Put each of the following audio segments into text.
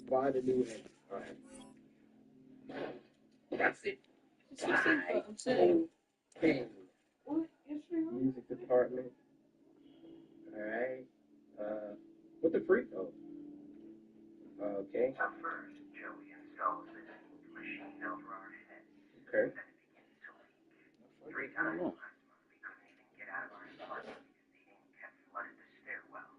Buy the new head. All right. That's it. Bye. Okay. Music department. All right. What the freak? Oh. Okay. So first, Joey installs this machine over our heads. Okay. Then it begins to leak. 3 times last month, we couldn't even get out of our apartment because the ink kept flooded the stairwell.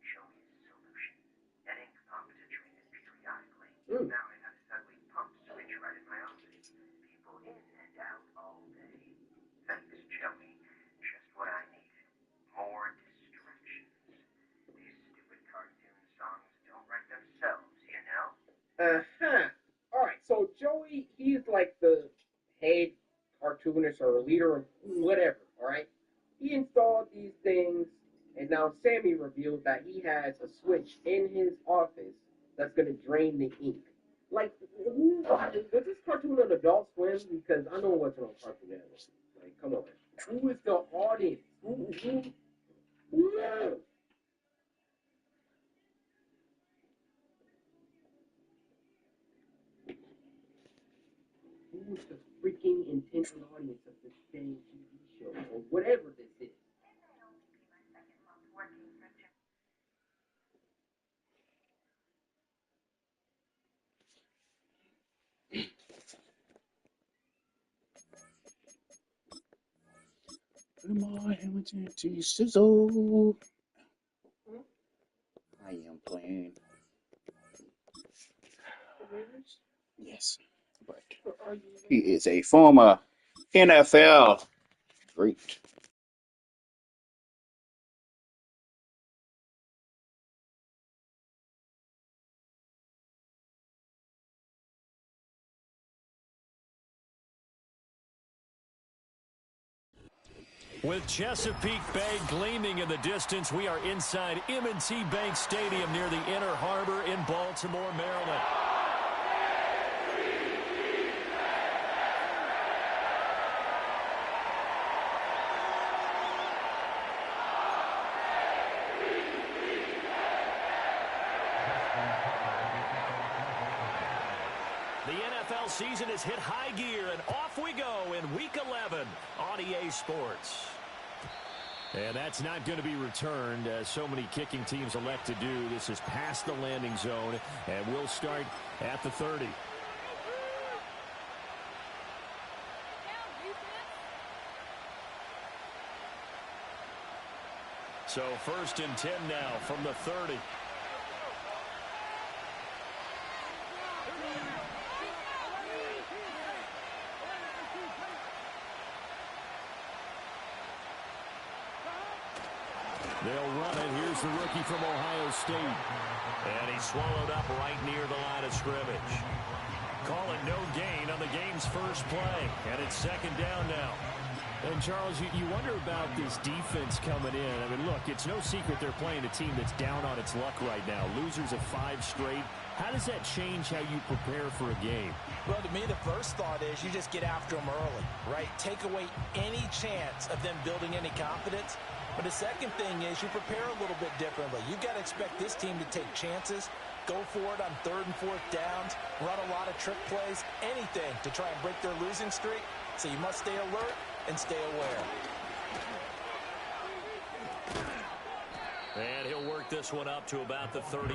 Joey's solution. That ink pump to drain it periodically. Now I got this ugly pump switch right in my office. People in and out all day. Thanks, Joey. Just what I needed. More distractions. These stupid cartoon songs don't write themselves, you know? Alright, so Joey, he's like the head cartoonist or leader of whatever, alright? He installed these things, and now Sammy revealed that he has a switch in his office that's going to drain the ink. Like, was this cartoon on Adult Swim? Because I know what's on Cartoon Network. Like, come on. Who is the audience? Who's the freaking intended audience of this dang TV show or whatever this is? My Hamilton Sizzle. I am playing. Yes, but he is a former NFL great. With Chesapeake Bay gleaming in the distance, we are inside M&T Bank Stadium near the Inner Harbor in Baltimore, Maryland. The NFL season has hit high gear, and off we go in Week 11 on EA Sports. And that's not going to be returned, as so many kicking teams elect to do. This is past the landing zone, and we'll start at the 30. So 1st and 10 now from the 30. They'll run it. Here's the rookie from Ohio State. And he's swallowed up right near the line of scrimmage. Call it no gain on the game's first play. And it's 2nd down now. And, Charles, you wonder about this defense coming in. I mean, look, it's no secret they're playing a team that's down on its luck right now. Losers of 5 straight. How does that change how you prepare for a game? Well, to me, the first thought is you just get after them early, right? Take away any chance of them building any confidence. But the second thing is you prepare a little bit differently. You've got to expect this team to take chances, go for it on 3rd and 4th downs, run a lot of trick plays, anything to try and break their losing streak. So you must stay alert and stay aware. And he'll work this one up to about the 38.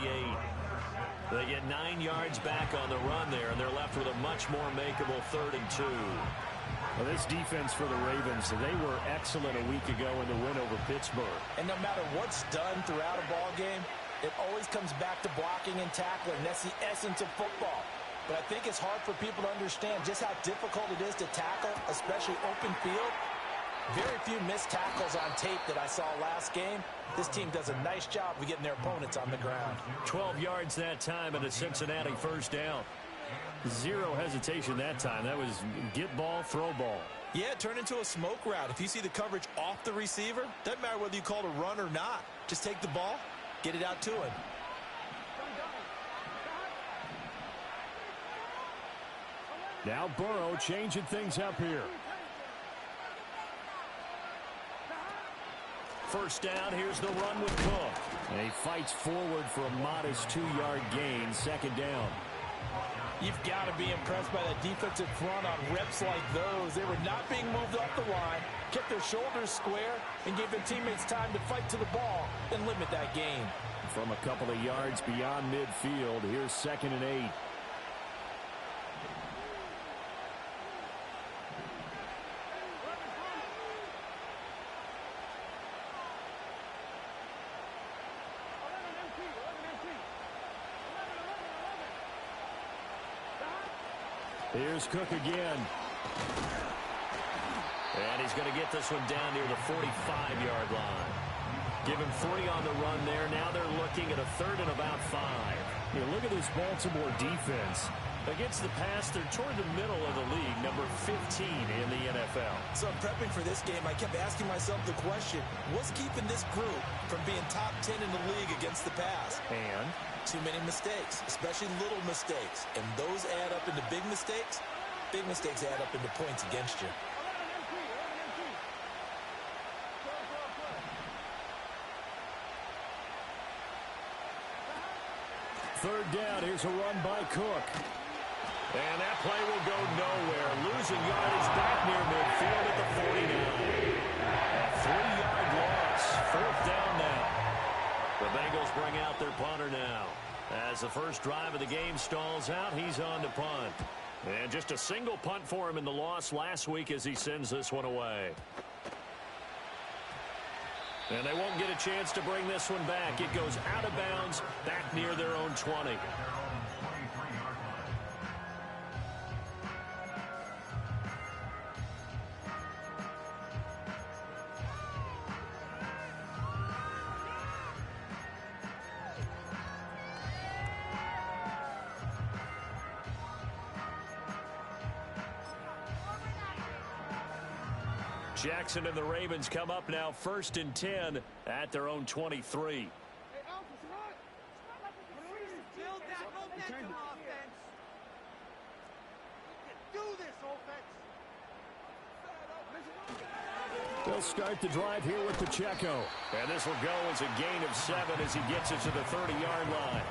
They get 9 yards back on the run there, and they're left with a much more makeable 3rd and 2. Well, this defense for the Ravens, they were excellent a week ago in the win over Pittsburgh. And no matter what's done throughout a ball game, it always comes back to blocking and tackling. That's the essence of football. But I think it's hard for people to understand just how difficult it is to tackle, especially open field. Very few missed tackles on tape that I saw last game. This team does a nice job of getting their opponents on the ground. 12 yards that time and a Cincinnati 1st down. Zero hesitation that time. That was get ball, throw ball. Yeah, it turned into a smoke route. If you see the coverage off the receiver, doesn't matter whether you call it a run or not. Just take the ball, get it out to him. Now Burrow changing things up here. 1st down, here's the run with Cook. And he fights forward for a modest 2-yard gain, second down. You've got to be impressed by that defensive front on reps like those. They were not being moved off the line, kept their shoulders square, and gave their teammates time to fight to the ball and limit that gain. From a couple of yards beyond midfield, here's 2nd and 8. Here's Cook again. And he's going to get this one down near the 45-yard line. Give him 3 on the run there. Now they're looking at a 3rd and about 5. Yeah, look at this Baltimore defense. Against the pass, they're toward the middle of the league, number 15 in the NFL. So in prepping for this game, I kept asking myself the question, what's keeping this group from being top 10 in the league against the pass? And too many mistakes, especially little mistakes. And those add up into big mistakes. Big mistakes add up into points against you. Third down, here's a run by Cook. And that play will go nowhere. Losing yardage back near midfield at the 49. A 3-yard loss. 4th down now. The Bengals bring out their punter now. As the first drive of the game stalls out, he's on to punt. And just a single punt for him in the loss last week as he sends this one away. And they won't get a chance to bring this one back. It goes out of bounds, back near their own 20. Jackson and the Ravens come up now 1st and 10 at their own 23. They'll start the drive here with Pacheco. And this will go as a gain of 7 as he gets it to the 30-yard line.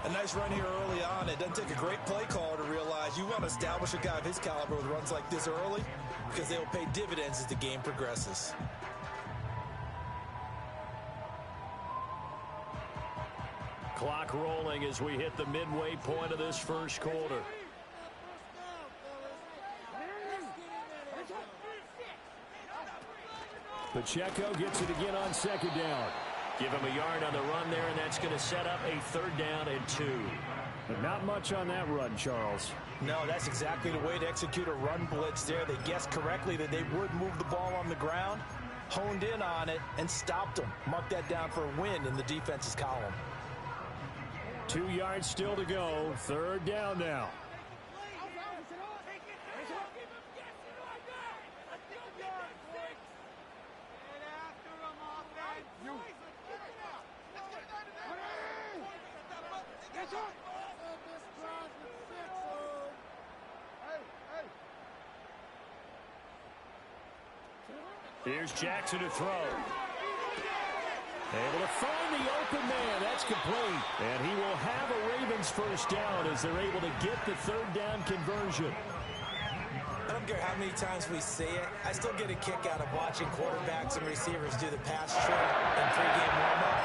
A nice run here early on. It doesn't take a great play caller to realize you want to establish a guy of his caliber with runs like this early because they will pay dividends as the game progresses. Clock rolling as we hit the midway point of this first quarter. Pacheco gets it again on 2nd down. Give him a yard on the run there, and that's going to set up a 3rd down and 2. But not much on that run, Charles. No, that's exactly the way to execute a run blitz there. They guessed correctly that they would move the ball on the ground, honed in on it, and stopped them. Mark that down for a win in the defense's column. 2 yards still to go. 3rd down now. Here's Jackson to throw. Able to find the open man. That's complete. And he will have a Ravens first down as they're able to get the 3rd down conversion. I don't care how many times we see it. I still get a kick out of watching quarterbacks and receivers do the pass trick in pregame warm-up.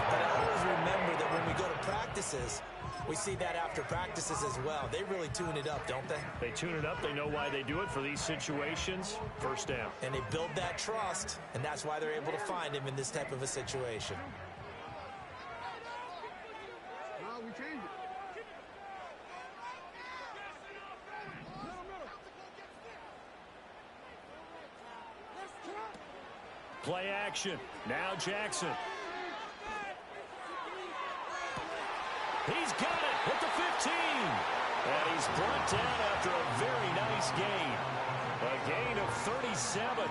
But I always remember that when we go to practices, we see that after practices as well. They really tune it up, don't they? They tune it up. They know why they do it for these situations. First down. And they build that trust, and that's why they're able to find him in this type of a situation. We change it. Play action. Now Jackson. He's got it at the 15. And he's brought down after a very nice gain. A gain of 37.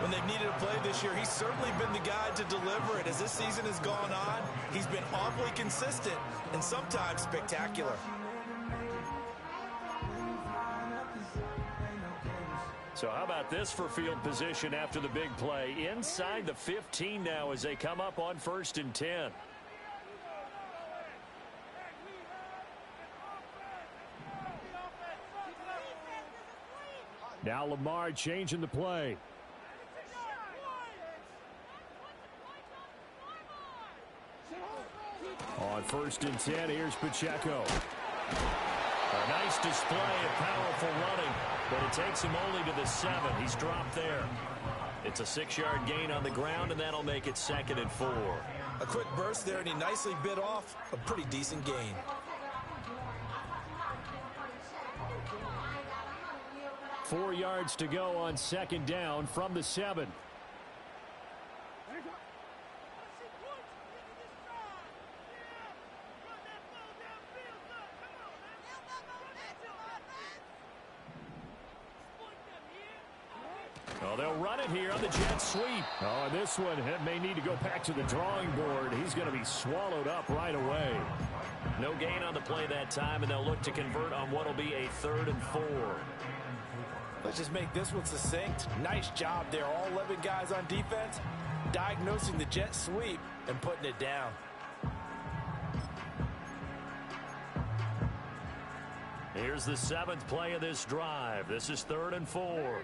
When they've needed a play this year, he's certainly been the guy to deliver it. As this season has gone on, he's been awfully consistent and sometimes spectacular. So how about this for field position after the big play? Inside the 15 now as they come up on 1st and 10. Now Lamar changing the play. On 1st and 10, here's Pacheco. A nice display of powerful running, but it takes him only to the 7. He's dropped there. It's a 6-yard gain on the ground, and that'll make it 2nd and 4. A quick burst there, and he nicely bit off a pretty decent gain. Four yards to go on 2nd down from the 7. Oh, they'll run it here on the jet sweep. Oh, and this one may need to go back to the drawing board. He's going to be swallowed up right away. No gain on the play that time, and they'll look to convert on what will be a 3rd and 4. Let's just make this one succinct. Nice job there. All 11 guys on defense diagnosing the jet sweep and putting it down. Here's the 7th play of this drive. This is 3rd and 4.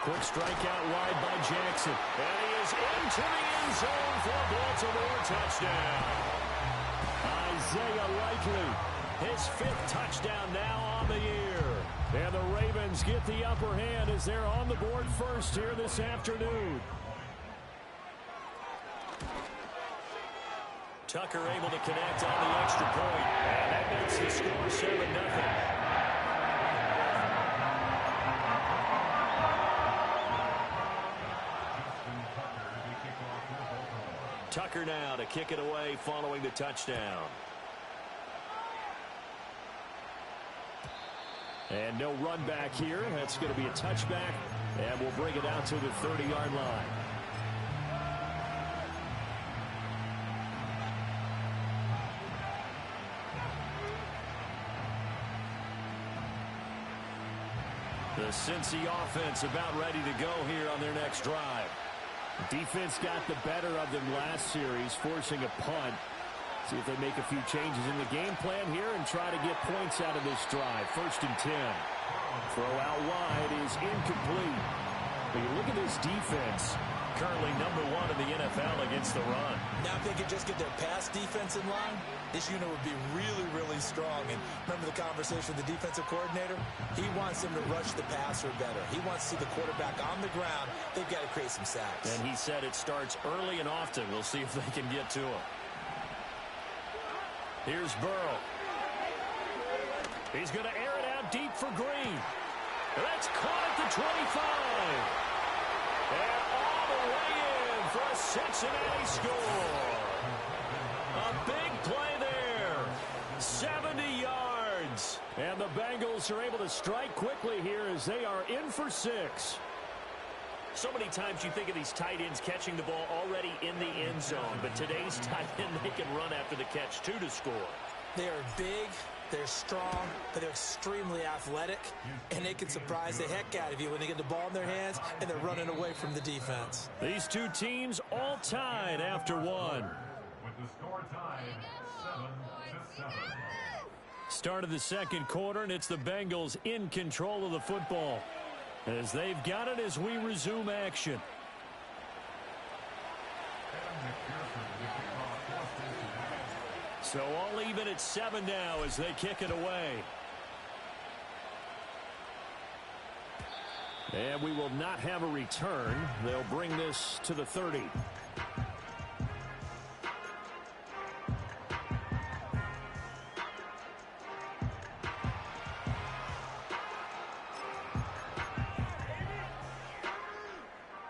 Quick strikeout wide by Jackson. And he is into the end zone for a Baltimore touchdown. Isaiah Likely, His 5th touchdown now on the year. and the Ravens get the upper hand as they're on the board first here this afternoon. Tucker able to connect on the extra point, and that makes the score 7-0. Tucker now to kick it away following the touchdown. And no run back here. That's going to be a touchback, and we'll bring it out to the 30-yard line. The Cincy offense about ready to go here on their next drive. Defense got the better of them last series, forcing a punt. See if they make a few changes in the game plan here and try to get points out of this drive. 1st and 10. Throw out wide is incomplete. But you look at this defense. Currently #1 in the NFL against the run. Now if they could just get their pass defense in line, this unit would be really, really strong. And remember the conversation with the defensive coordinator? He wants them to rush the passer better. He wants to see the quarterback on the ground. They've got to create some sacks. And he said it starts early and often. We'll see if they can get to him. Here's Burrow. He's going to air it out deep for Green. That's caught at the 25. And all the way in for a Cincinnati score. A big play there. 70 yards. And the Bengals are able to strike quickly here as they are in for 6. So many times you think of these tight ends catching the ball already in the end zone. But today's tight end, they can run after the catch, too, to score. They are big, they're strong, but they're extremely athletic, and they can surprise the heck out of you when they get the ball in their hands and they're running away from the defense. These two teams all tied after one. With the score tied 7-7. Start of the second quarter, and it's the Bengals in control of the football as they've got it as we resume action. So all even at 7 now as they kick it away. And we will not have a return. They'll bring this to the 30.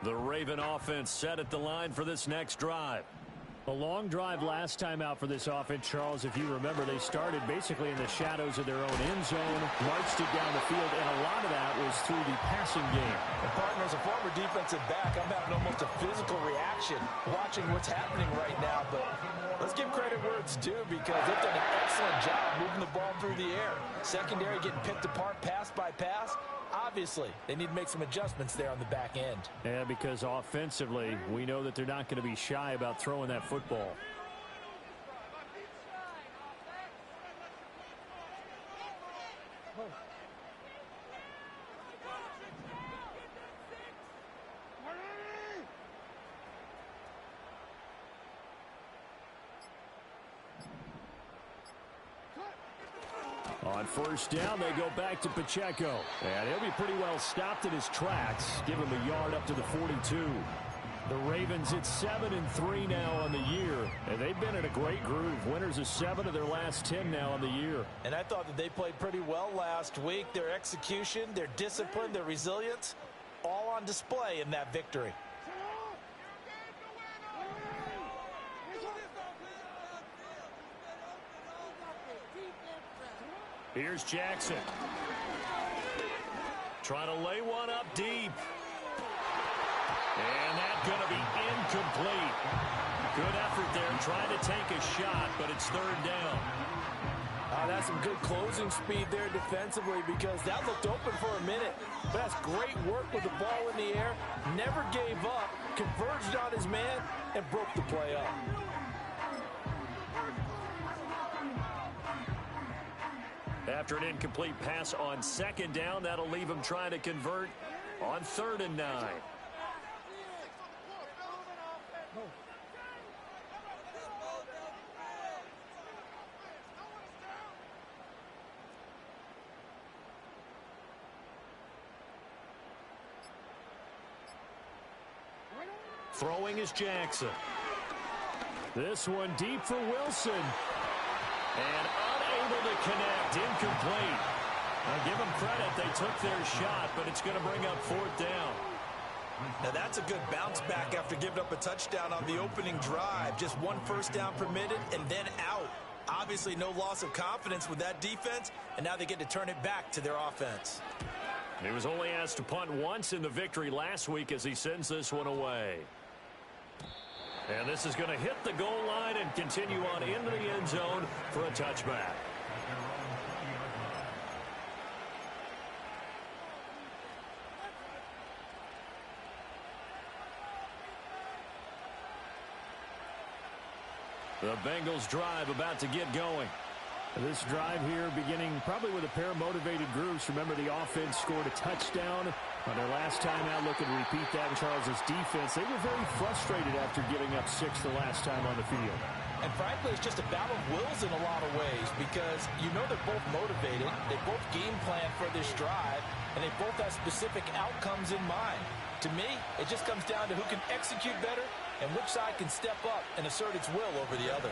The Raven offense set at the line for this next drive. A long drive last time out for this offense, Charles. If you remember, they started basically in the shadows of their own end zone, marched it down the field, and a lot of that was through the passing game. And partner, as a former defensive back, I'm having almost a physical reaction watching what's happening right now. But let's give credit where it's due, because they've done an excellent job moving the ball through the air. Secondary getting picked apart pass by pass. Obviously, they need to make some adjustments there on the back end. Yeah, because offensively, we know that they're not going to be shy about throwing that football. On first down, they go back to Pacheco. And he'll be pretty well stopped in his tracks. Give him a yard up to the 42. The Ravens at 7-3 now on the year. And they've been in a great groove. Winners of 7 of their last 10 now on the year. And I thought that they played pretty well last week. Their execution, their discipline, their resilience, all on display in that victory. Here's Jackson. Trying to lay one up deep. And that's going to be incomplete. Good effort there, trying to take a shot, but it's third down. That's some good closing speed there defensively, because that looked open for a minute. But that's great work with the ball in the air. Never gave up, converged on his man, and broke the play up. After an incomplete pass on second down, that'll leave him trying to convert on 3rd and 9. Throwing is Jackson. This one deep for Wilson. And unable to connect, incomplete. Now give them credit, they took their shot, but it's going to bring up 4th down. Now that's a good bounce back after giving up a touchdown on the opening drive. Just 1 first down permitted and then out. Obviously no loss of confidence with that defense, and now they get to turn it back to their offense. He was only asked to punt once in the victory last week as he sends this one away. And this is going to hit the goal line and continue on into the end zone for a touchback. The Bengals drive about to get going. This drive here beginning probably with a pair of motivated groups. Remember, the offense scored a touchdown on their last time out. Looking to repeat that in Charles's defense. They were very frustrated after giving up 6 the last time on the field. And frankly, it's just a battle of wills in a lot of ways, because you know they're both motivated. They both game plan for this drive, and they both have specific outcomes in mind. To me, it just comes down to who can execute better and which side can step up and assert its will over the other.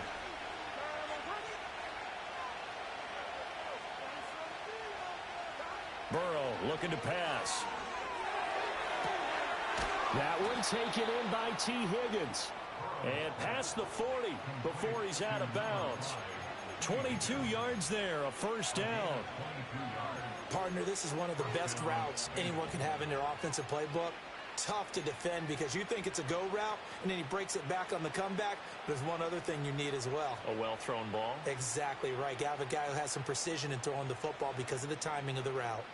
Burrow looking to pass. That one taken in by T. Higgins. And past the 40 before he's out of bounds. 22 yards there, a first down. Partner, this is one of the best routes anyone can have in their offensive playbook. Tough to defend because you think it's a go route, and then he breaks it back on the comeback. There's one other thing you need as well. A well-thrown ball? Exactly right. You have a guy who has some precision in throwing the football because of the timing of the route.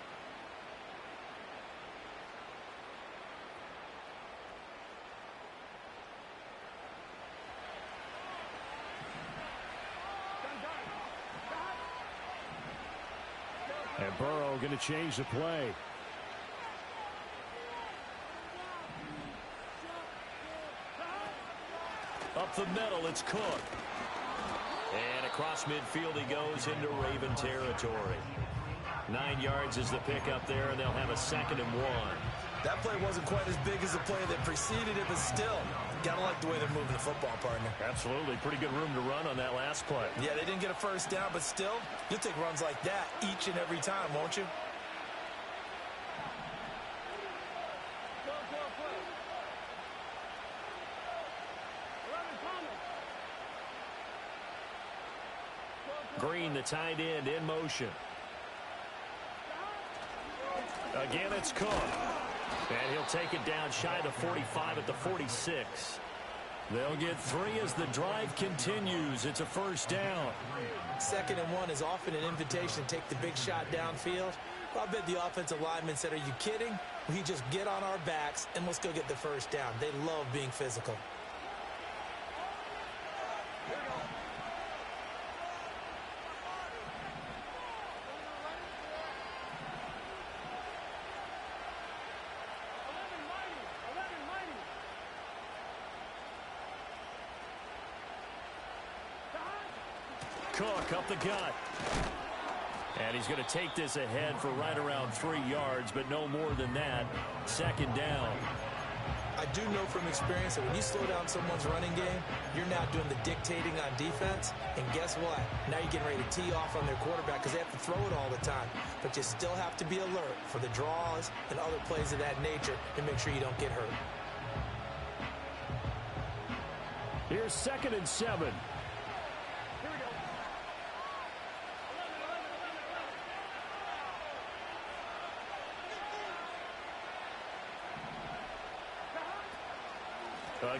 And Burrow going to change the play. Up the middle, it's Cook. And across midfield he goes into Raven territory. 9 yards is the pickup there, and they'll have a 2nd and 1. That play wasn't quite as big as the play that preceded it, but still, gotta like the way they're moving the football, partner. Absolutely. Pretty good room to run on that last play. Yeah, they didn't get a first down, but still, you'll take runs like that each and every time, won't you? Green, the tight end, in motion. Again, it's Cook. And he'll take it down shy of the 45 at the 46. They'll get 3 as the drive continues. It's a first down. 2nd and 1 is often an invitation to take the big shot downfield. Well, I bet the offensive lineman said, are you kidding? We just get on our backs and let's go get the first down. They love being physical. Cook up the gut. And he's going to take this ahead for right around 3 yards, but no more than that. 2nd down. I do know from experience that when you slow down someone's running game, you're not doing the dictating on defense. And guess what? Now you're getting ready to tee off on their quarterback because they have to throw it all the time. But you still have to be alert for the draws and other plays of that nature and make sure you don't get hurt. Here's 2nd and 7.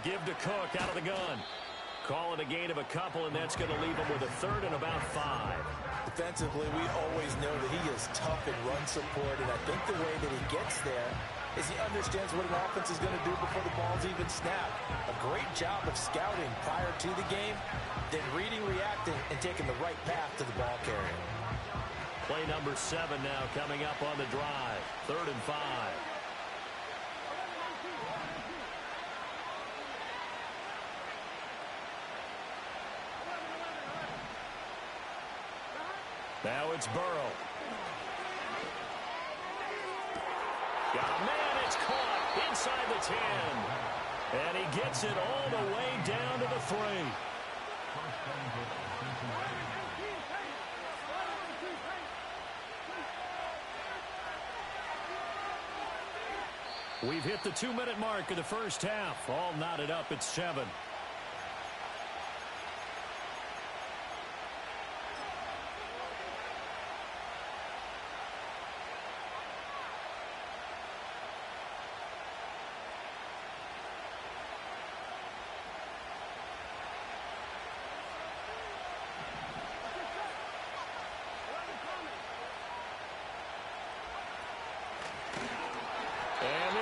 Give to Cook out of the gun. Call it a gain of a couple, and that's going to leave him with a 3rd and about 5. Defensively, we always know that he is tough in run support, and I think the way that he gets there is he understands what an offense is going to do before the ball's even snapped. A great job of scouting prior to the game, then reading, reacting, and taking the right path to the ball carrier. Play number 7 now coming up on the drive. 3rd and 5. Now it's Burrow. Got a man, it's caught inside the 10. And he gets it all the way down to the 3. We've hit the 2-minute mark of the first half. All knotted up at 7.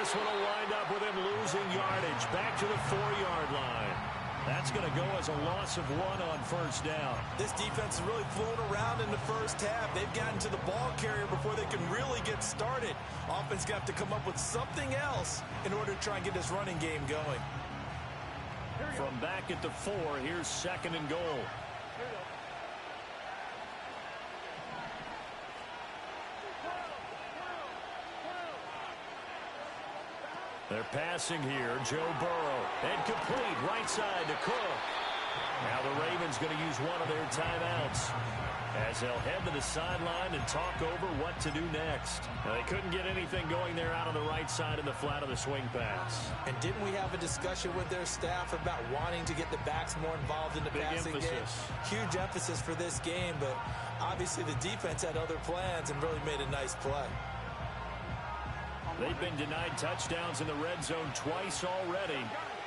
This one will wind up with him losing yardage back to the 4-yard line. That's going to go as a loss of 1 on first down. This defense has really flown around in the first half. They've gotten to the ball carrier before they can really get started. Offense going to have to come up with something else in order to try and get this running game going. From back at the 4, here's 2nd and goal. They're passing here. Joe Burrow. And complete right side to Cook. Now the Ravens going to use one of their timeouts as they'll head to the sideline and talk over what to do next. Now, they couldn't get anything going there out on the right side in the flat of the swing pass. And didn't we have a discussion with their staff about wanting to get the backs more involved in the passing game? Huge emphasis for this game, but obviously the defense had other plans and really made a nice play. They've been denied touchdowns in the red zone twice already.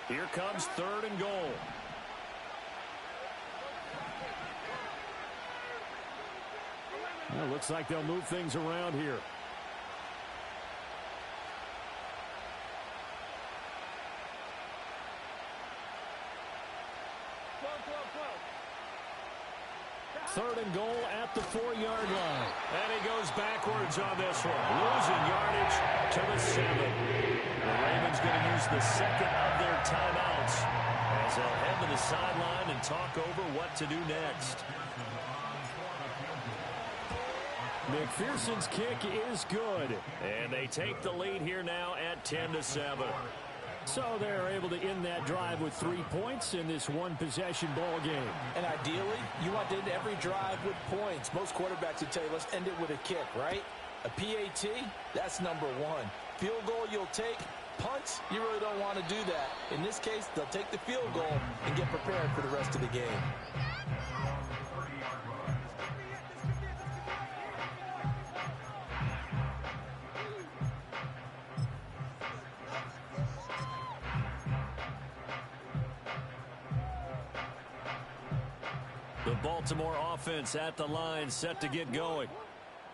Here comes 3rd and goal. Well, looks like they'll move things around here. Third and goal at the 4-yard line. And he goes backwards on this one. Losing yardage to the 7. The Ravens going to use the 2nd of their timeouts as they'll head to the sideline and talk over what to do next. McPherson's kick is good. And they take the lead here now at 10-7. So they're able to end that drive with 3 points in this one-possession ball game. And ideally, you want to end every drive with points. Most quarterbacks would tell you, let's end it with a kick, right? A PAT, that's number 1. Field goal you'll take. Punts, you really don't want to do that. In this case, they'll take the field goal and get prepared for the rest of the game. The Baltimore offense at the line, set to get going.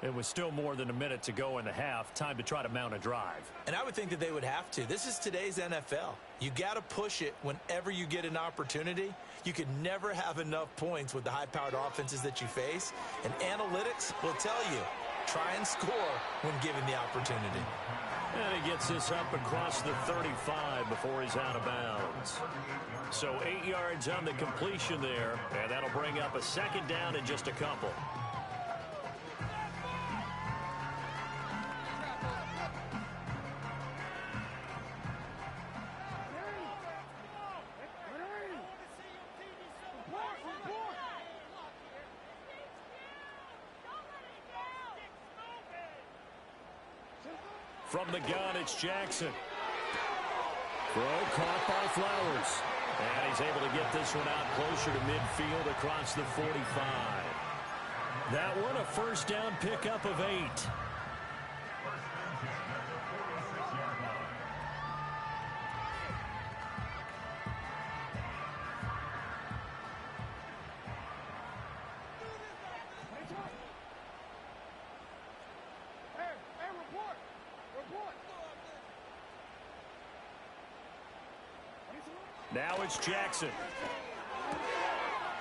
It was still more than a minute to go in the half. Time to try to mount a drive. And I would think that they would have to. This is today's NFL. You got to push it whenever you get an opportunity. You can never have enough points with the high-powered offenses that you face. And analytics will tell you, try and score when given the opportunity. And he gets this up across the 35 before he's out of bounds. So 8 yards on the completion there, and that'll bring up a second down in just a couple. From the gun, it's Jackson. Throw caught by Flowers. And he's able to get this one out closer to midfield across the 45. That one a first down pickup of 8. Now it's Jackson.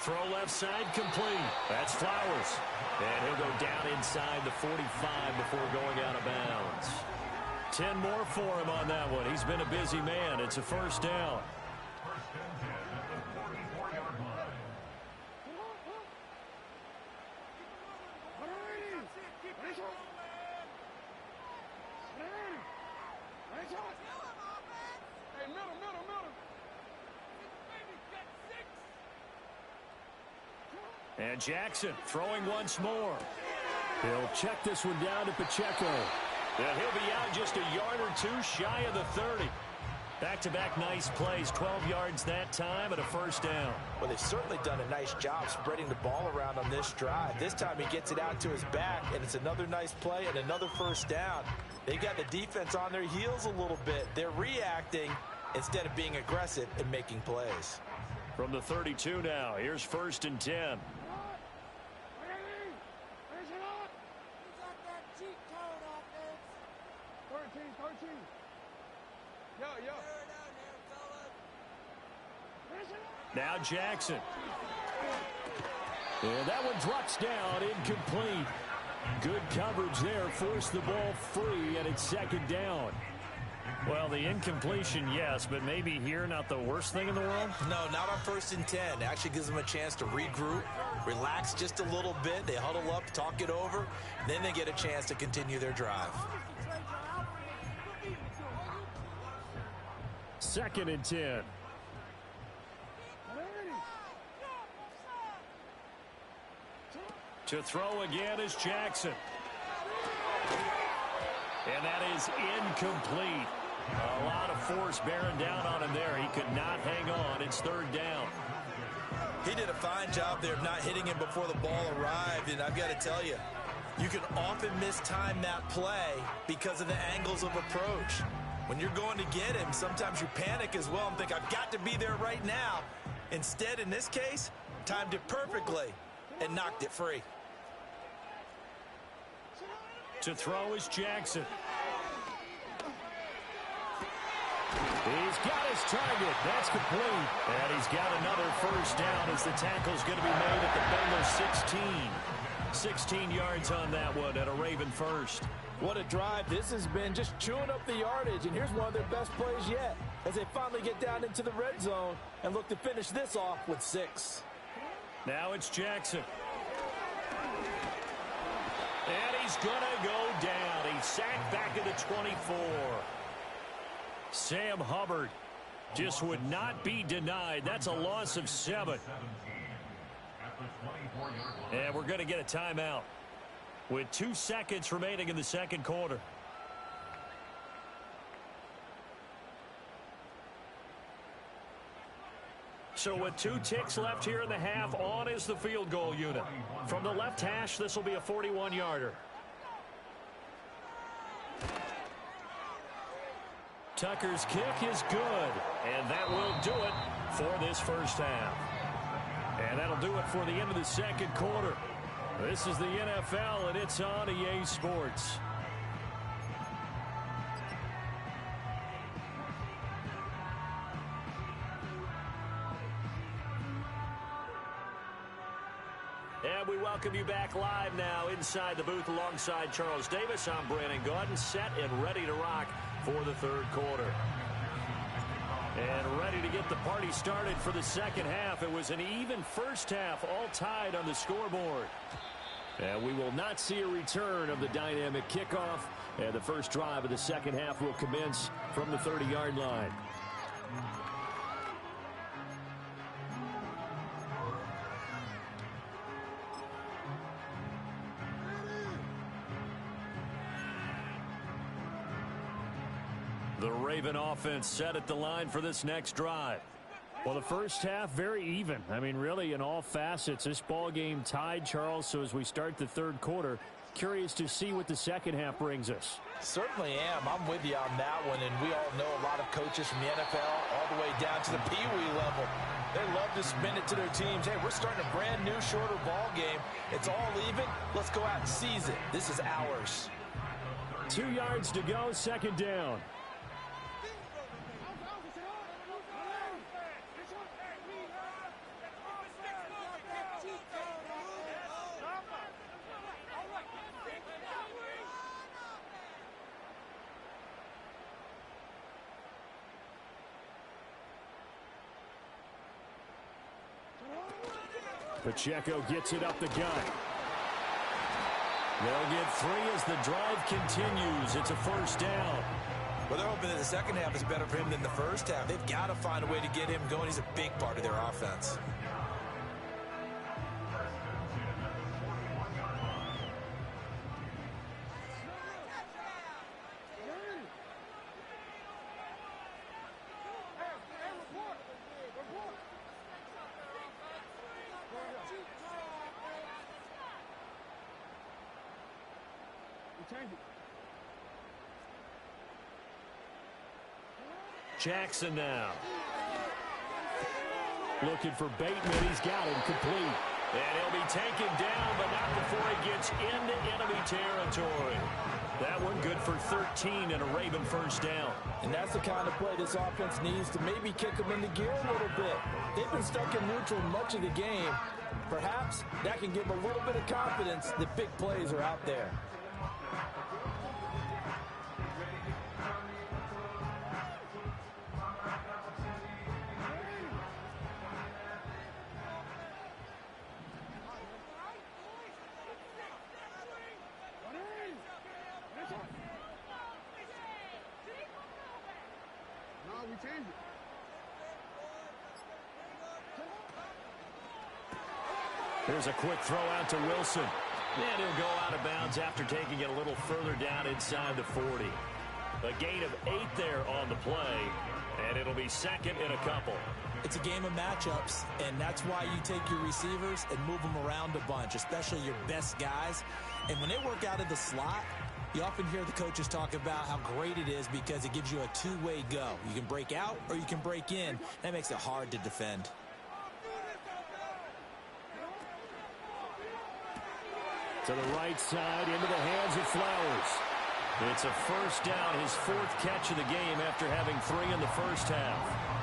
Throw left side complete. That's Flowers. And he'll go down inside the 45 before going out of bounds. 10 more for him on that one. He's been a busy man. It's a first down. And Jackson throwing once more. He'll check this one down to Pacheco. And he'll be out just a yard or two shy of the 30. Back-to-back nice plays, 12 yards that time and a first down. Well, they've certainly done a nice job spreading the ball around on this drive. This time he gets it out to his back, and it's another nice play and another first down. They've got the defense on their heels a little bit. They're reacting instead of being aggressive and making plays. From the 32 now, here's 1st and 10. Now Jackson. And that one drops down, incomplete. Good coverage there, forced the ball free, and it's second down. Well, the incompletion, yes, but maybe here not the worst thing in the world? No, not on 1st and 10. It actually gives them a chance to regroup, relax just a little bit. They huddle up, talk it over, then they get a chance to continue their drive. 2nd and 10. To throw again is Jackson. And that is incomplete. A lot of force bearing down on him there. He could not hang on. It's 3rd down. He did a fine job there of not hitting him before the ball arrived. And I've got to tell you, you can often mistime that play because of the angles of approach. When you're going to get him, sometimes you panic as well and think, I've got to be there right now. Instead, in this case, timed it perfectly and knocked it free. To throw is Jackson. He's got his target. That's complete. And he's got another first down as the tackle's going to be made at the Bengals 16. 16 yards on that one at a Raven first. What a drive. This has been just chewing up the yardage, and here's one of their best plays yet as they finally get down into the red zone and look to finish this off with 6. Now it's Jackson. And he's going to go down. He's sacked back at the 24. Sam Hubbard just would not be denied. That's a loss of 7. And we're going to get a timeout with 2 seconds remaining in the second quarter. So with 2 ticks left here in the half, on is the field goal unit. From the left hash, this will be a 41-yarder. Tucker's kick is good, and that will do it for this first half. And And that'll do it for the end of the second quarter. This is the NFL, and it's on EA Sports. And we welcome you back live now inside the booth alongside Charles Davis. I'm Brandon Gaudin, set and ready to rock for the third quarter. And ready to get the party started for the second half. It was an even first half, all tied on the scoreboard. And we will not see a return of the dynamic kickoff. And the first drive of the second half will commence from the 30-yard line. The Raven offense set at the line for this next drive. Well, the first half, very even. I mean, really, in all facets, this ball game tied, Charles. So as we start the third quarter, curious to see what the second half brings us. Certainly am. I'm with you on that one, and we all know a lot of coaches from the NFL all the way down to the Pee-wee level. They love to spin it to their teams. Hey, we're starting a brand new, shorter ball game. It's all even. Let's go out and seize it. This is ours. 2 yards to go, second down. Pacheco gets it up the gut. They'll get 3 as the drive continues. It's a first down. Well, they're hoping that the second half is better for him than the first half. They've got to find a way to get him going. He's a big part of their offense. Jackson now. Looking for Bateman. He's got him complete. And he'll be taken down, but not before he gets into enemy territory. That one good for 13 and a Raven first down. And that's the kind of play this offense needs to maybe kick them into gear a little bit. They've been stuck in neutral much of the game. Perhaps that can give them a little bit of confidence that big plays are out there. Here's a quick throw out to Wilson. And he'll go out of bounds after taking it a little further down inside the 40. A gain of 8 there on the play, and it'll be second and a couple. It's a game of matchups, and that's why you take your receivers and move them around a bunch, especially your best guys. And when they work out of the slot, you often hear the coaches talk about how great it is because it gives you a two-way go. You can break out or you can break in. That makes it hard to defend. To the right side, into the hands of Flowers. It's a first down, his 4th catch of the game after having 3 in the first half.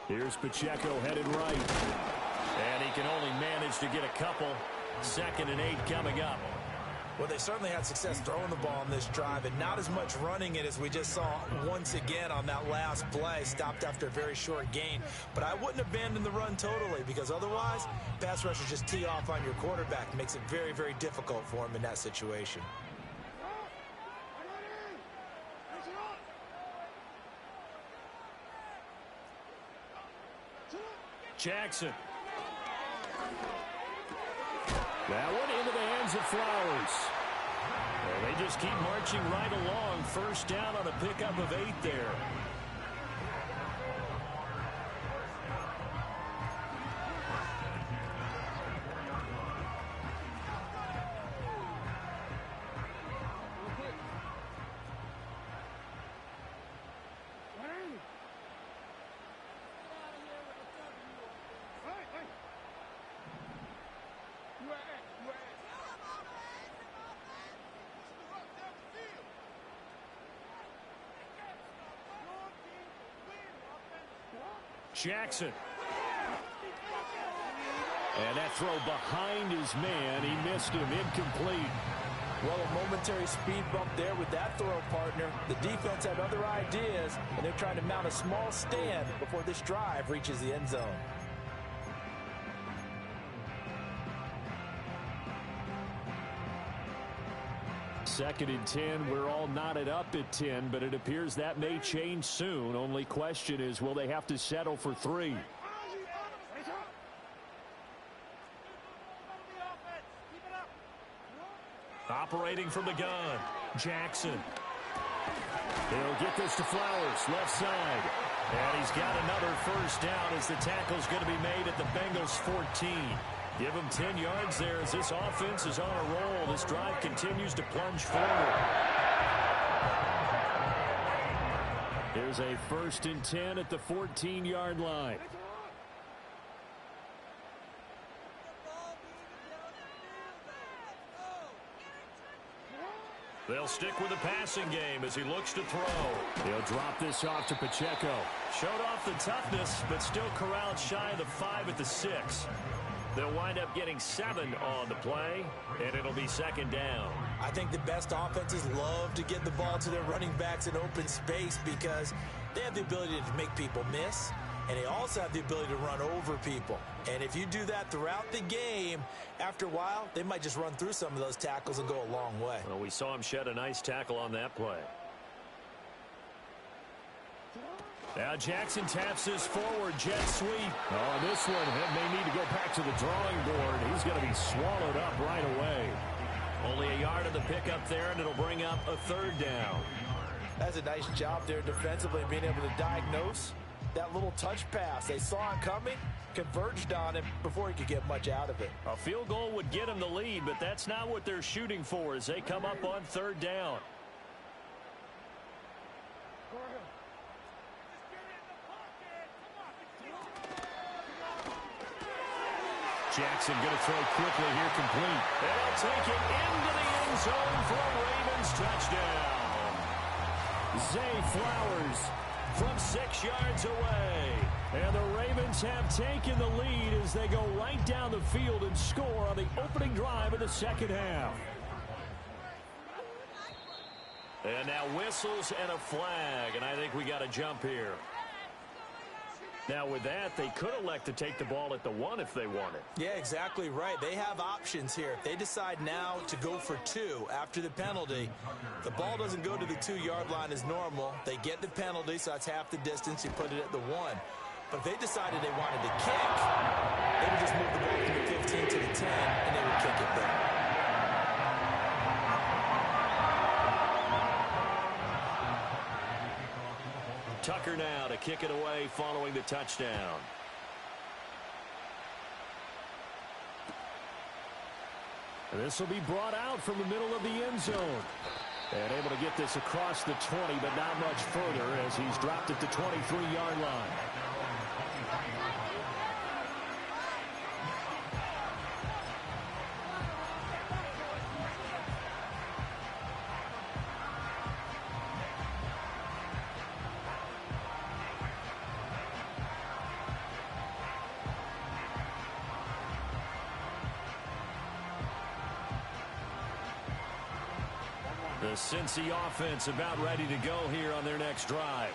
Here's Pacheco headed right. And he can only manage to get a couple. 2nd and 8 coming up. Well, they certainly had success throwing the ball on this drive and not as much running it as we just saw once again on that last play. Stopped after a very short gain. But I wouldn't abandon the run totally because otherwise, pass rushers just tee off on your quarterback. It makes it very, very difficult for him in that situation. Jackson. That one into the hands of Flowers. Well, they just keep marching right along. First down on a pickup of 8 there. Jackson. And that throw behind his man. He missed him. Incomplete. Well, a momentary speed bump there with that throw, partner. The defense had other ideas, and they're trying to mount a small stand before this drive reaches the end zone. Second and 10. We're all knotted up at 10, but it appears that may change soon. Only question is, will they have to settle for 3? Operating from the gun, Jackson. He'll get this to Flowers, left side. And he's got another first down as the tackle's going to be made at the Bengals 14. Give him 10 yards there as this offense is on a roll. This drive continues to plunge forward. Here's a 1st and 10 at the 14-yard line. They'll stick with the passing game as he looks to throw. He'll drop this off to Pacheco. Showed off the toughness, but still corralled shy of the 5 at the 6. They'll wind up getting 7 on the play, and it'll be 2nd down. I think the best offenses love to get the ball to their running backs in open space because they have the ability to make people miss, and they also have the ability to run over people. And if you do that throughout the game, after a while, they might just run through some of those tackles and go a long way. Well, we saw him shed a nice tackle on that play. Now Jackson taps this forward jet sweep. Oh, this one may need to go back to the drawing board. He's going to be swallowed up right away. Only a yard of the pickup there, and it'll bring up a 3rd down. That's a nice job there defensively, being able to diagnose that little touch pass. They saw it coming, converged on him before he could get much out of it. A field goal would get him the lead, but that's not what they're shooting for as they come up on 3rd down. Jackson going to throw quickly here, complete. They'll take it into the end zone for a Ravens touchdown. Zay Flowers from 6 yards away. And the Ravens have taken the lead as they go right down the field and score on the opening drive of the 2nd half. And now whistles and a flag, and I think we got a jump here. Now, with that, they could elect to take the ball at the 1 if they wanted. Yeah, exactly right. They have options here. If they decide now to go for 2 after the penalty, the ball doesn't go to the 2-yard line as normal. They get the penalty, so that's half the distance. You put it at the 1. But if they decided they wanted to kick, they would just move the ball from the 15 to the 10, and they would kick it there. Tucker now to kick it away following the touchdown. And this will be brought out from the middle of the end zone. And able to get this across the 20, but not much further as he's dropped at the 23-yard line. The Cincy offense about ready to go here on their next drive.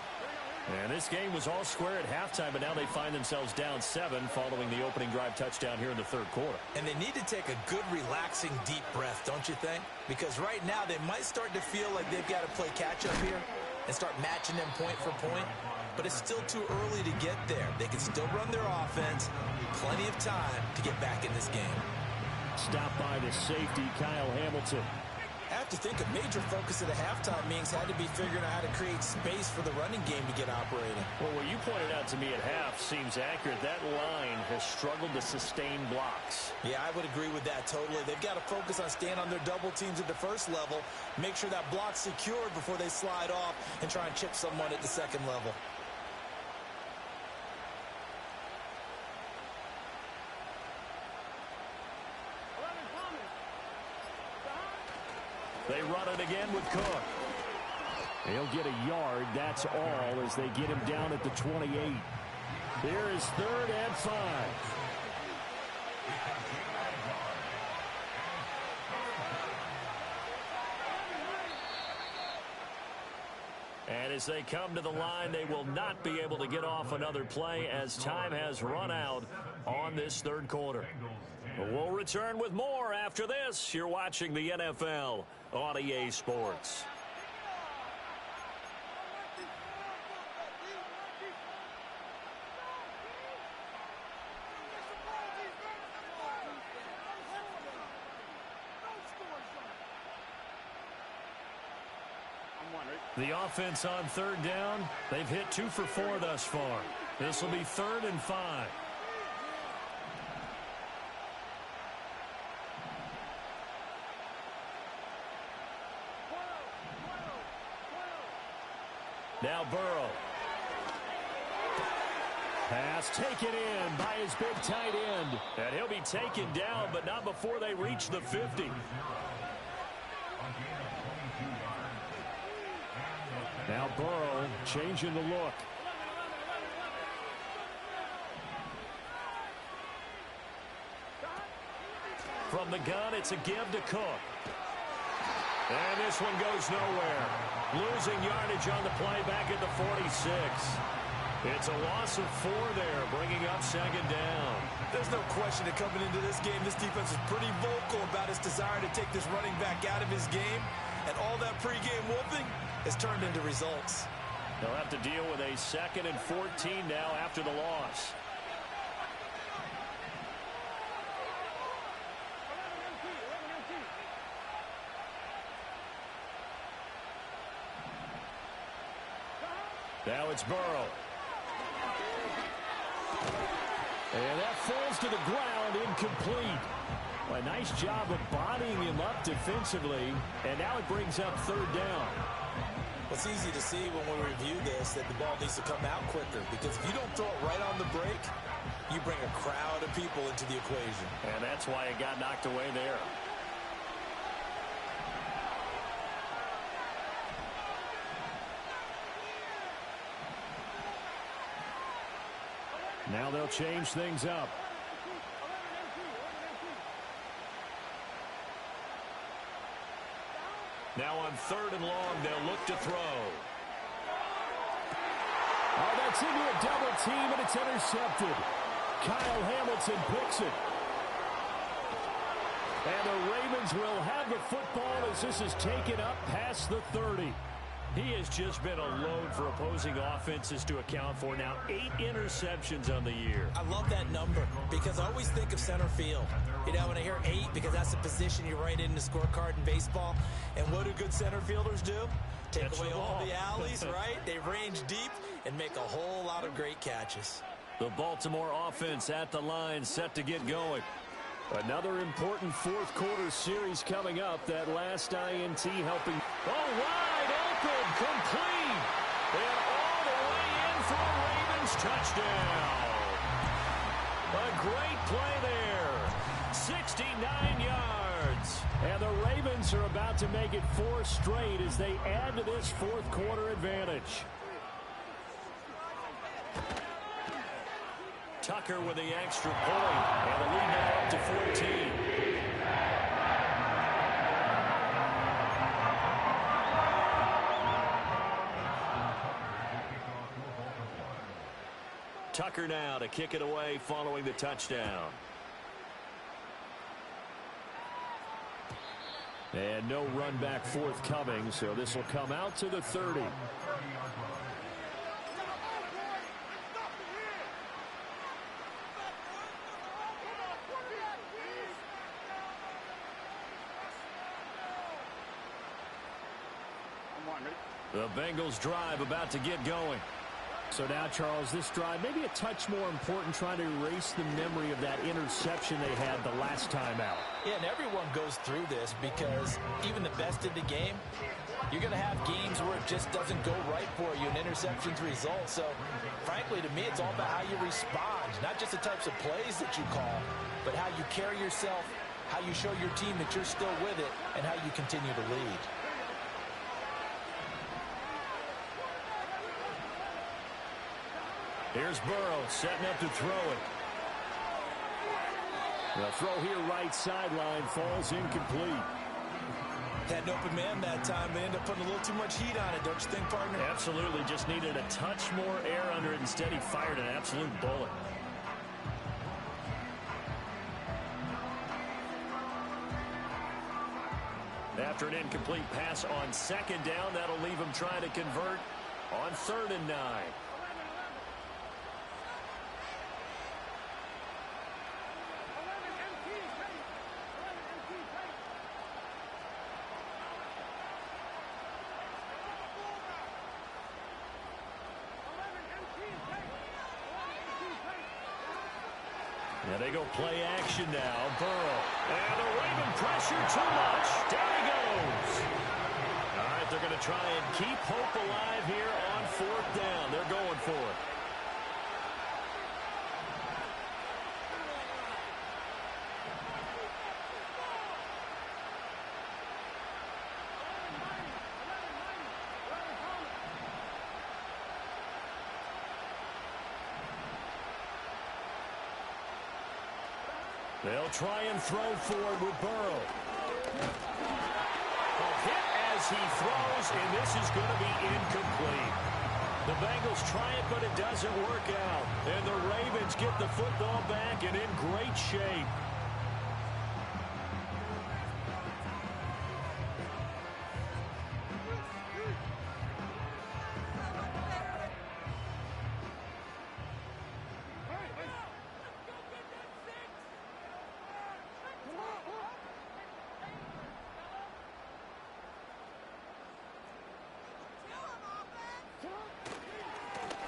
And this game was all square at halftime, but now they find themselves down 7 following the opening drive touchdown here in the 3rd quarter. And they need to take a good, relaxing, deep breath, don't you think? Because right now they might start to feel like they've got to play catch-up here. and start matching them point for point. But it's still too early to get there. They can still run their offense. Plenty of time to get back in this game. Stopped by the safety, Kyle Hamilton. I have to think a major focus of the halftime meetings had to be figuring out how to create space for the running game to get operating. Well, what you pointed out to me at half seems accurate. That line has struggled to sustain blocks. Yeah, I would agree with that totally. They've got to focus on staying on their double teams at the first level, make sure that block's secured before they slide off and try and chip someone at the second level. They run it again with Cook. He'll get a yard, that's all, as they get him down at the 28. Here is 3rd and 5. And as they come to the line, they will not be able to get off another play as time has run out on this 3rd quarter. We'll return with more after this. You're watching the NFL on EA Sports. The offense on 3rd down, they've hit 2 for 4 thus far. This will be 3rd and 5. Now Burrow. Pass taken in by his big tight end. And he'll be taken down, but not before they reach the 50. Now Burrow changing the look. From the gun, it's a give to Cook. And this one goes nowhere. Losing yardage on the play back at the 46. It's a loss of 4 there, bringing up 2nd down. There's no question that coming into this game, this defense is pretty vocal about its desire to take this running back out of his game. And all that pregame whooping has turned into results. They'll have to deal with a 2nd and 14 now after the loss. Now it's Burrow. And that falls to the ground, incomplete. A nice job of bodying him up defensively, and now it brings up 3rd down. It's easy to see when we review this that the ball needs to come out quicker, because if you don't throw it right on the break, you bring a crowd of people into the equation. And that's why it got knocked away there. Now they'll change things up. Now on 3rd and long, they'll look to throw. Oh, that's into a double team, and it's intercepted. Kyle Hamilton picks it. And the Ravens will have the football as this is taken up past the 30. He has just been a load for opposing offenses to account for. Now 8 interceptions on the year. I love that number because I always think of center field. You know, when I hear 8, because that's the position you write in the scorecard in baseball. And what do good center fielders do? Take away all the alleys, right? They range deep and make a whole lot of great catches. The Baltimore offense at the line, set to get going. Another important 4th quarter series coming up. That last INT helping. Oh, wide open, complete. And all the way in for a Ravens touchdown. A great play there. 69 yards. And the Ravens are about to make it 4 straight as they add to this 4th quarter advantage. Tucker with the extra point, and the lead now up to 14. Tucker now to kick it away following the touchdown. And no run back forthcoming, so this will come out to the 30. The Bengals drive about to get going. So now, Charles, this drive maybe a touch more important, trying to erase the memory of that interception they had the last time out. Yeah, and everyone goes through this because even the best in the game, you're going to have games where it just doesn't go right for you, and interceptions result. So, frankly, to me, it's all about how you respond, not just the types of plays that you call, but how you carry yourself, how you show your team that you're still with it, and how you continue to lead. Here's Burrow setting up to throw it. The throw here right sideline falls incomplete. Had an open man that time, but ended up putting a little too much heat on it, don't you think, partner? Absolutely, just needed a touch more air under it. Instead, he fired an absolute bullet. After an incomplete pass on second down, that'll leave him trying to convert on 3rd and 9. Yeah, they go play action now. Burrow. And the Raven pressure too much. Down he goes. All right, they're going to try and keep hope alive here on 4th down. They're going for it. They'll try and throw forward with Burrow. A hit as he throws, and this is going to be incomplete. The Bengals try it, but it doesn't work out. And the Ravens get the football back and in great shape.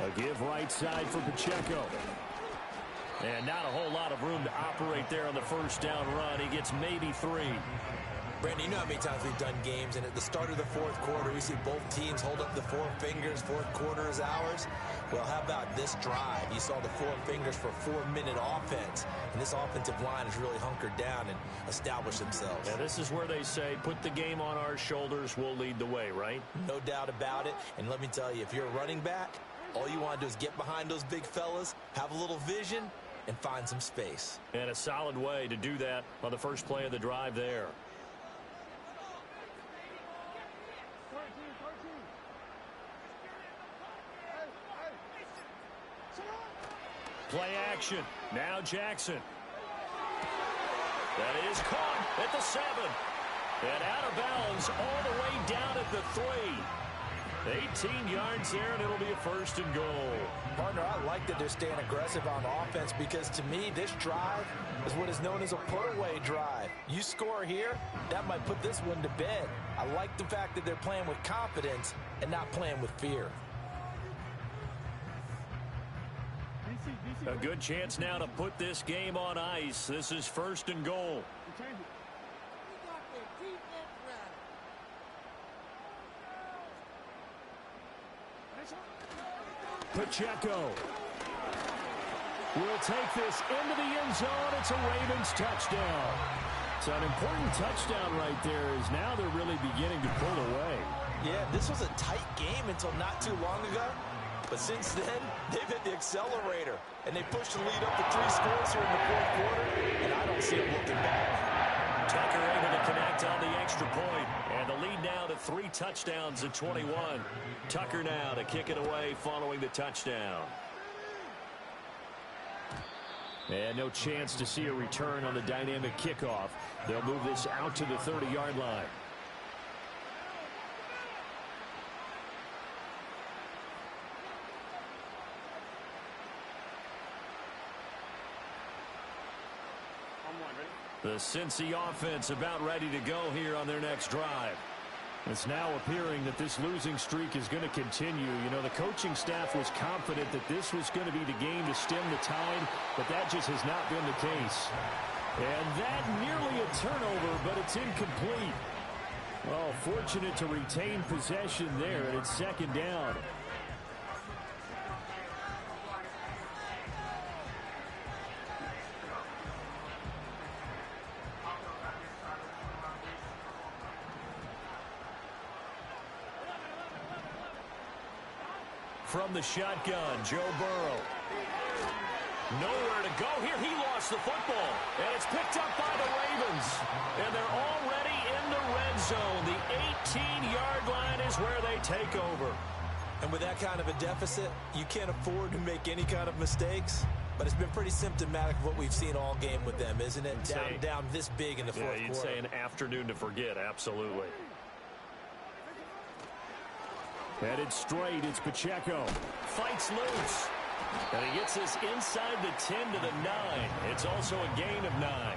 A give right side for Pacheco. And not a whole lot of room to operate there on the first down run. He gets maybe 3. Brandon, you know how many times we've done games, and at the start of the 4th quarter, we see both teams hold up the 4 fingers, 4th quarter is ours. Well, how about this drive? You saw the 4 fingers for 4-minute offense, and this offensive line has really hunkered down and established themselves. Yeah, this is where they say, put the game on our shoulders, we'll lead the way, right? No doubt about it, and let me tell you, if you're a running back, all you want to do is get behind those big fellas, have a little vision, and find some space. And a solid way to do that on the first play of the drive there. Play action. Now Jackson. That is caught at the 7. And out of bounds all the way down at the 3. 18 yards there, and it'll be a 1st and goal. Partner, I like that they're staying aggressive on offense because, to me, this drive is what is known as a put-away drive. You score here, that might put this one to bed. I like the fact that they're playing with confidence and not playing with fear. A good chance now to put this game on ice. This is 1st and goal. Pacheco will take this into the end zone. It's a Ravens touchdown. So an important touchdown right there is now they're really beginning to pull away. Yeah, this was a tight game until not too long ago. But since then, they've hit the accelerator. And they pushed the lead up to 3 scores here in the 4th quarter. And I don't see them looking back. Tucker able to connect on the extra point. And the lead now to 3 touchdowns at 21. Tucker now to kick it away following the touchdown. And no chance to see a return on the dynamic kickoff. They'll move this out to the 30-yard line. The Cincy offense about ready to go here on their next drive. It's now appearing that this losing streak is going to continue. You know, the coaching staff was confident that this was going to be the game to stem the tide, but that just has not been the case. And that nearly a turnover, but it's incomplete. Well, fortunate to retain possession there, and it's second down. From the shotgun, Joe Burrow. Nowhere to go here. He lost the football. And it's picked up by the Ravens. And they're already in the red zone. The 18-yard line is where they take over. And with that kind of a deficit, you can't afford to make any kind of mistakes. But it's been pretty symptomatic of what we've seen all game with them, isn't it? Down this big in the fourth quarter. Yeah, you'd say an afternoon to forget. Absolutely. Headed straight, it's Pacheco. Fights loose. And he gets this inside the 10 to the 9. It's also a gain of 9.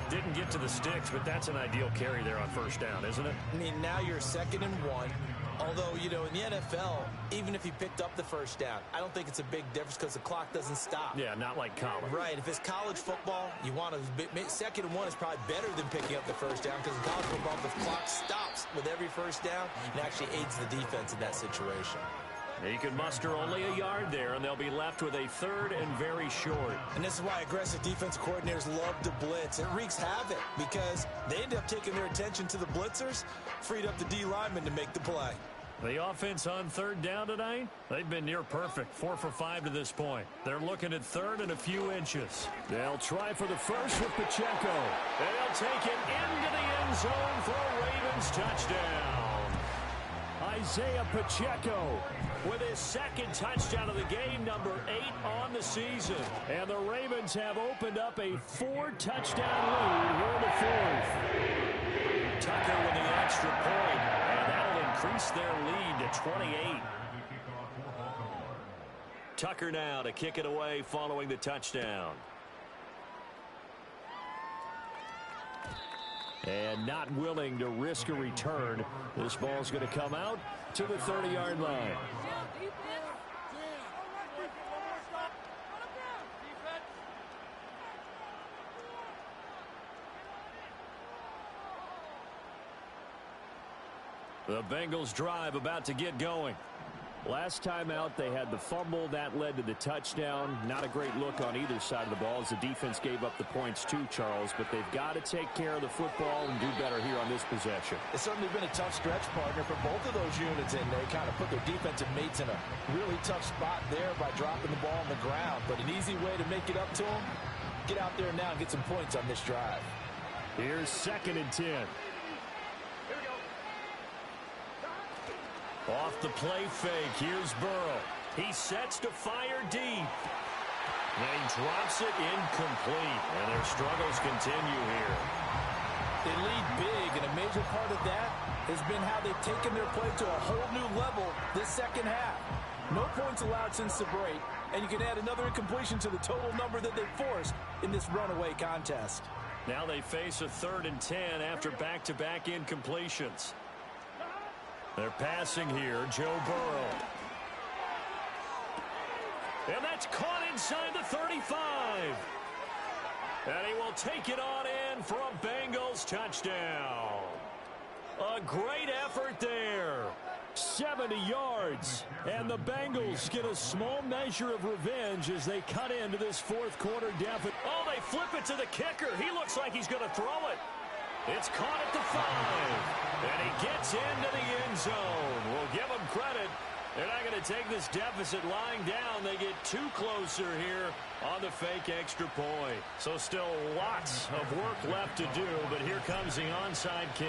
Didn't get to the sticks, but that's an ideal carry there on first down, isn't it? I mean, now you're 2nd and 1. Although, you know, in the NFL, even if you picked up the first down, I don't think it's a big difference because the clock doesn't stop. Yeah, not like college. Right. If it's college football, you want to 2nd and 1 is probably better than picking up the first down because in college football, the clock stops with every first down and actually aids the defense in that situation. He can muster only a yard there, and they'll be left with a 3rd and very short. And this is why aggressive defense coordinators love to blitz. It wreaks havoc because they end up taking their attention to the blitzers, freed up the D lineman to make the play. The offense on 3rd down tonight, they've been near perfect. 4 for 5 to this point. They're looking at 3rd and a few inches. They'll try for the first with Pacheco. They'll take it into the end zone for a Ravens touchdown. Isaiah Pacheco with his 2nd touchdown of the game, number 8 on the season. And the Ravens have opened up a 4-touchdown lead here in the 4th. Tucker with the extra point, and that'll increase their lead to 28. Tucker now to kick it away following the touchdown. And not willing to risk a return. This ball's going to come out to the 30-yard line. The Bengals drive about to get going. Last time out, they had the fumble. That led to the touchdown. Not a great look on either side of the ball as the defense gave up the points too, Charles. But they've got to take care of the football and do better here on this possession. It's certainly been a tough stretch, partner, for both of those units, and they kind of put their defensive mates in a really tough spot there by dropping the ball on the ground. But an easy way to make it up to them, get out there now and get some points on this drive. Here's 2nd and 10. Off the play fake, here's Burrow. He sets to fire deep. And he drops it incomplete. And their struggles continue here. They lead big, and a major part of that has been how they've taken their play to a whole new level this second half. No points allowed since the break, and you can add another incompletion to the total number that they've forced in this runaway contest. Now they face a 3rd and 10 after back-to-back incompletions. They're passing here, Joe Burrow. And that's caught inside the 35. And he will take it on in for a Bengals touchdown. A great effort there. 70 yards. And the Bengals get a small measure of revenge as they cut into this 4th quarter deficit. Oh, they flip it to the kicker. He looks like he's going to throw it. It's caught at the 5. And he gets into the end zone. We'll give him credit. They're not going to take this deficit lying down. They get too closer here on the fake extra point. So still lots of work left to do, but here comes the onside kick.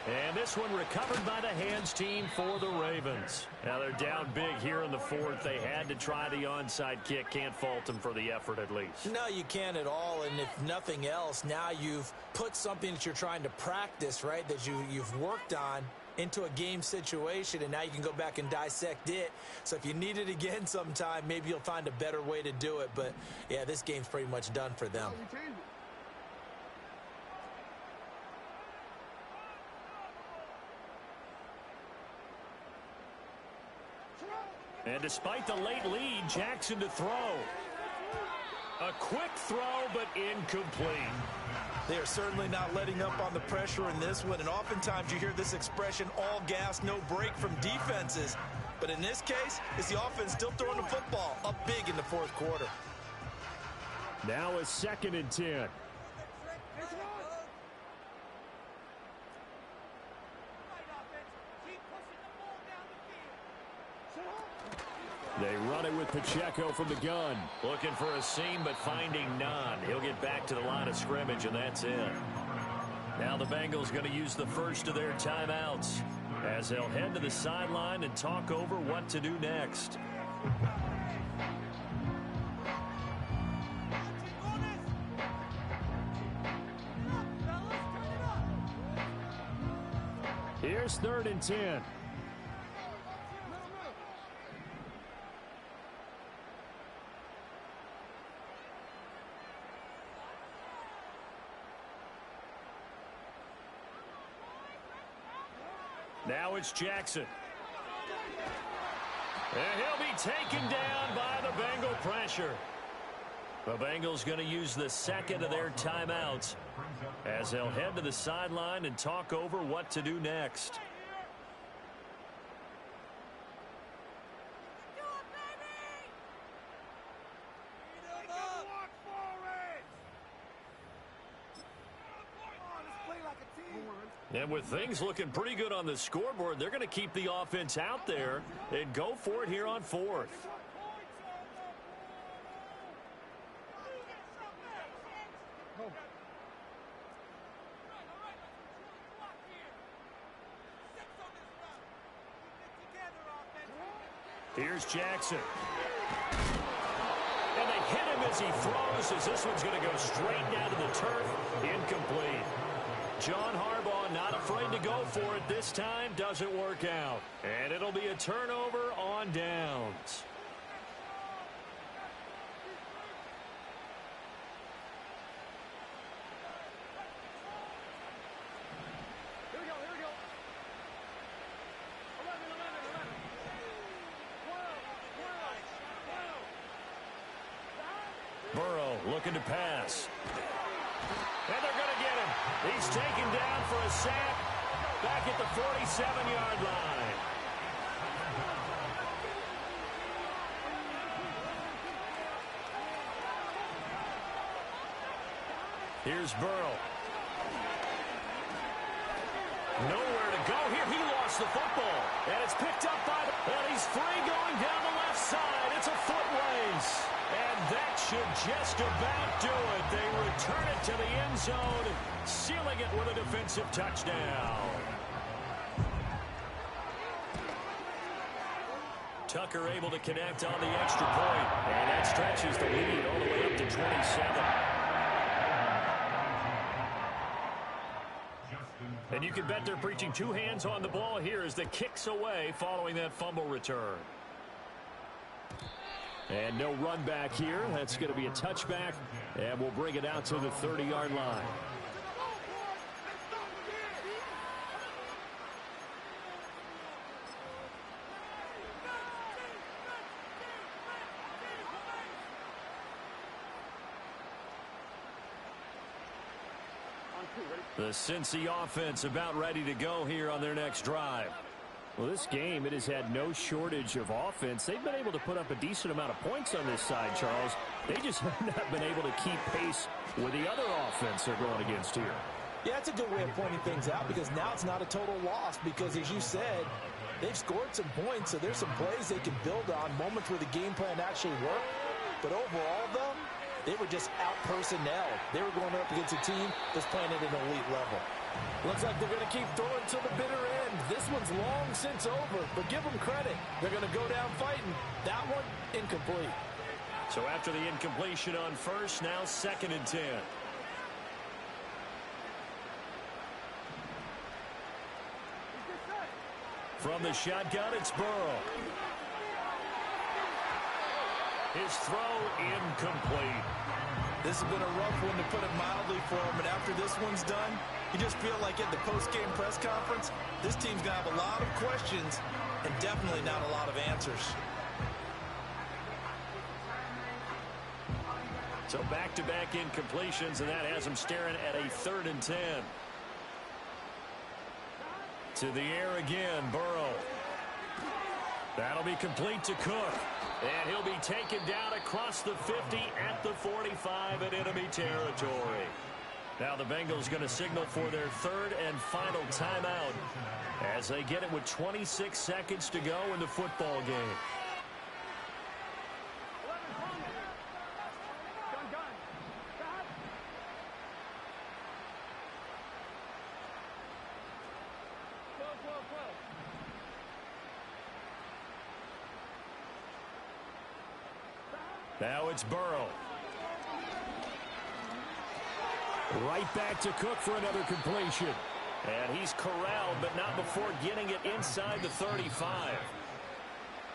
And this one recovered by the hands team for the Ravens. Now they're down big here in the 4th. They had to try the onside kick. Can't fault them for the effort at least. No, you can't at all. And if nothing else, now you've put something that you're trying to practice, right, that you've worked on into a game situation, and now you can go back and dissect it. So if you need it again sometime, maybe you'll find a better way to do it. But, yeah, this game's pretty much done for them. And despite the late lead, Jackson to throw. A quick throw, but incomplete. They are certainly not letting up on the pressure in this one, and oftentimes you hear this expression, all gas, no break from defenses. But in this case, it's the offense still throwing the football up big in the fourth quarter. Now a 2nd and 10. They run it with Pacheco from the gun. Looking for a seam, but finding none. He'll get back to the line of scrimmage, and that's it. Now the Bengals going to use the first of their timeouts as they'll head to the sideline and talk over what to do next. Here's 3rd and 10. Now it's Jackson. And he'll be taken down by the Bengal pressure. The Bengals going to use the 2nd of their timeouts as they'll head to the sideline and talk over what to do next. And with things looking pretty good on the scoreboard, they're going to keep the offense out there and go for it here on 4th. Here's Jackson. And they hit him as he throws, as this one's going to go straight down to the turf. Incomplete. John Harbaugh not afraid to go for it this time. Doesn't work out. And it'll be a turnover on downs. Here we go. Burrow looking to pass. And they're going to get him. He's taken down for a sack back at the 47-yard line. Here's Burrow. Nowhere to go here. He lost the football. And it's picked up by the... And he's free going down the left side. It's a foot race. And that should just about do it. They return it to the end zone, sealing it with a defensive touchdown. Tucker able to connect on the extra point. And that stretches the lead all the way up to 27. And you can bet they're preaching two hands on the ball here as the kicks away following that fumble return. And no run back here. That's going to be a touchback, and we'll bring it out to the 30-yard line. The Cincy offense about ready to go here on their next drive. Well, this game, it has had no shortage of offense. They've been able to put up a decent amount of points on this side, Charles. They just have not been able to keep pace with the other offense they're going against here. Yeah, it's a good way of pointing things out because now it's not a total loss because, as you said, they've scored some points, so there's some plays they can build on, moments where the game plan actually worked. But overall, though, they were just out-personnel. They were going up against a team that's playing at an elite level. Looks like they're going to keep throwing to the bitter end. This one's long since over, but give them credit. They're going to go down fighting. That one, incomplete. So after the incompletion on first, now 2nd and 10. From the shotgun, it's Burrow. His throw incomplete. This has been a rough one, to put it mildly, for him. And after this one's done, you just feel like at the post-game press conference, this team's going to have a lot of questions and definitely not a lot of answers. So back-to-back incompletions, and that has him staring at a 3rd and 10. To the air again, Burrow. That'll be complete to Cook. And he'll be taken down across the 50 at the 45 in enemy territory. Now the Bengals going to signal for their 3rd and final timeout as they get it with 26 seconds to go in the football game. Now it's Burrow. Right back to Cook for another completion. And he's corralled, but not before getting it inside the 35.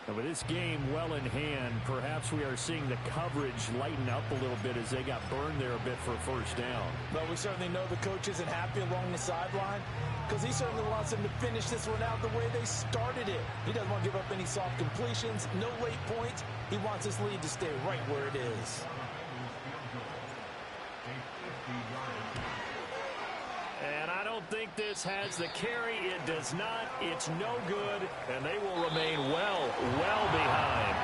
And with this game well in hand, perhaps we are seeing the coverage lighten up a little bit as they got burned there a bit for a 1st down. But we certainly know the coach isn't happy along the sideline because he certainly wants them to finish this one out the way they started it. He doesn't want to give up any soft completions, no late points. He wants his lead to stay right where it is. And I don't think this has the carry. It does not. It's no good. And they will remain well behind.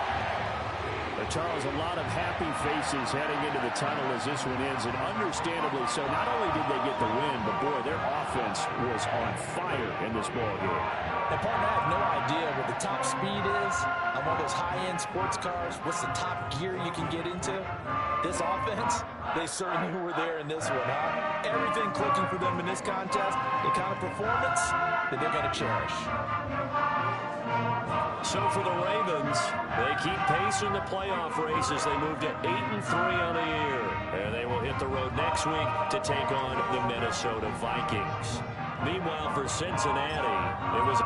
But Charles, a lot of happy faces heading into the tunnel as this one ends, and understandably so. Not only did they get the win, but boy, their offense was on fire in this ballgame. And partner, I have no idea what the top speed is on one of those high-end sports cars. What's the top gear you can get into? This offense, they certainly were there in this one, huh? Everything clicking for them in this contest, the kind of performance that they're going to cherish. So for the Ravens, they keep pace in the playoff race as they move to 8-3 on the year. And they will hit the road next week to take on the Minnesota Vikings. Meanwhile, for Cincinnati, it was